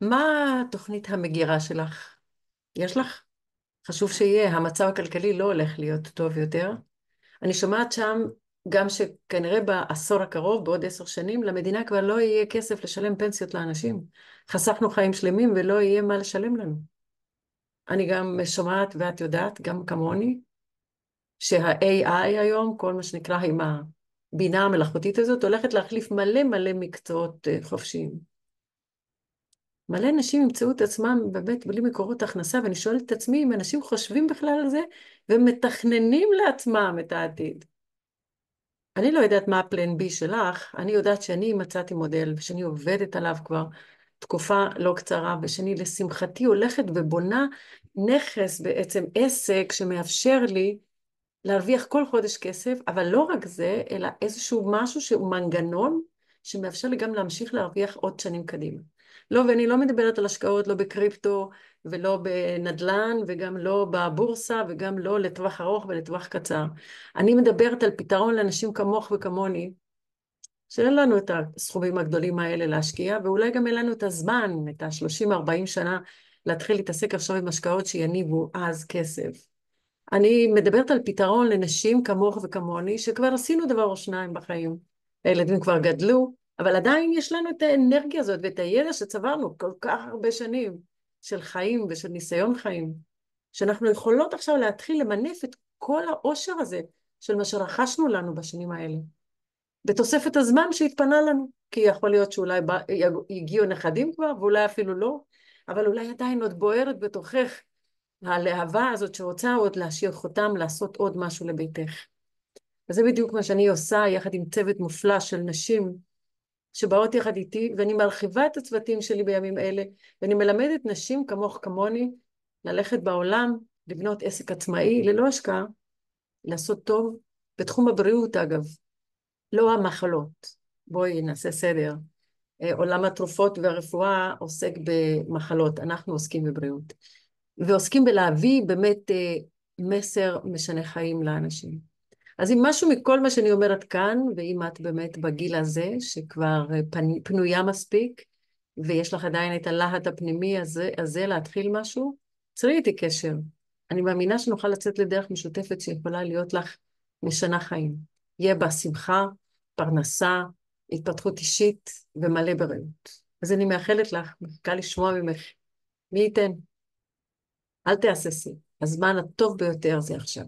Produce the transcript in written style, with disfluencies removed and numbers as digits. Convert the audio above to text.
מה תוכנית המגירה שלך? יש לך? חשוב שיהיה, המצב הכלכלי לא הולך להיות טוב יותר. אני שומעת שם גם שכנראה בעשור הקרוב, בעוד 10 שנים, למדינה כבר לא יהיה כסף לשלם פנסיות לאנשים. חסכנו חיים שלמים ולא יהיה מה לשלם לנו. אני גם שומעת, ואת יודעת, גם כמוני, שה-AI היום, כל מה שנקרא עם הבינה המלאכותית הזאת, הולכת להחליף מלא מלא מקצועות חופשיים. מלא אנשים ימצאו את עצמם באמת בלי מקורות הכנסה, ואני שואלת את עצמי אם אנשים חושבים בכלל על זה, ומתכננים לעצמם את העתיד. אני לא יודעת מה הפלן בי שלך, אני יודעת שאני מצאתי מודל, ושאני עובדת עליו כבר תקופה לא קצרה, ושאני לשמחתי הולכת ובונה נכס, בעצם עסק שמאפשר לי להרוויח כל חודש כסף, אבל לא רק זה, אלא איזשהו משהו שהוא מנגנון, שמאפשר לי גם להמשיך להרוויח עוד שנים קדימה. לא, ואני לא מדברת על השקעות, לא בקריפטו, ולא בנדלן, וגם לא בבורסה, וגם לא לטווח ארוך ולטווח קצר. אני מדברת על פתרון לאנשים כמוך וכמוני, שאין לנו את הסכומים הגדולים האלה להשקיע, ואולי גם אין לנו את הזמן, את ה-30-40 שנה, להתחיל להתעסק עכשיו עם השקעות שיניבו אז כסף. אני מדברת על פתרון לנשים כמוך וכמוני, שכבר עשינו דבר או שניים בחיים. הילדים כבר גדלו, אבל עדיין יש לנו את האנרגיה הזאת ואת הידע שצברנו כל כך הרבה שנים של חיים ושל ניסיון חיים, שאנחנו יכולות עכשיו להתחיל למנף את כל העושר הזה של מה שרכשנו לנו בשנים האלה, בתוספת הזמן שהתפנה לנו, כי יכול להיות שאולי הגיעו נכדים כבר, ואולי אפילו לא, אבל אולי עדיין עוד בוערת בתוכך הלהבה הזאת שרוצה עוד להשאיר חותם, לעשות עוד משהו לביתך. וזה בדיוק מה שאני עושה יחד עם צוות מופלא של נשים שבאות יחד איתי, ואני מרחיבה את הצוותים שלי בימים אלה, ואני מלמדת נשים כמוך כמוני ללכת בעולם, לבנות עסק עצמאי ללא השקעה, לעשות טוב, בתחום הבריאות אגב, לא המחלות. בואי נעשה סדר. עולם התרופות והרפואה עוסק במחלות, אנחנו עוסקים בבריאות. ועוסקים בלהביא באמת מסר משנה חיים לאנשים. אז אם משהו מכל מה שאני אומרת כאן, ואם את באמת בגיל הזה, שכבר פנויה מספיק, ויש לך עדיין את הלהט הפנימי הזה להתחיל משהו, צרי איתי קשר. אני מאמינה שנוכל לצאת לדרך משותפת שיכולה להיות לך משנה חיים. יהיה בה שמחה, פרנסה, התפתחות אישית ומלא בריאות. אז אני מאחלת לך, מחכה לשמוע ממך. מי ייתן? אל תהססי, הזמן הטוב ביותר זה עכשיו.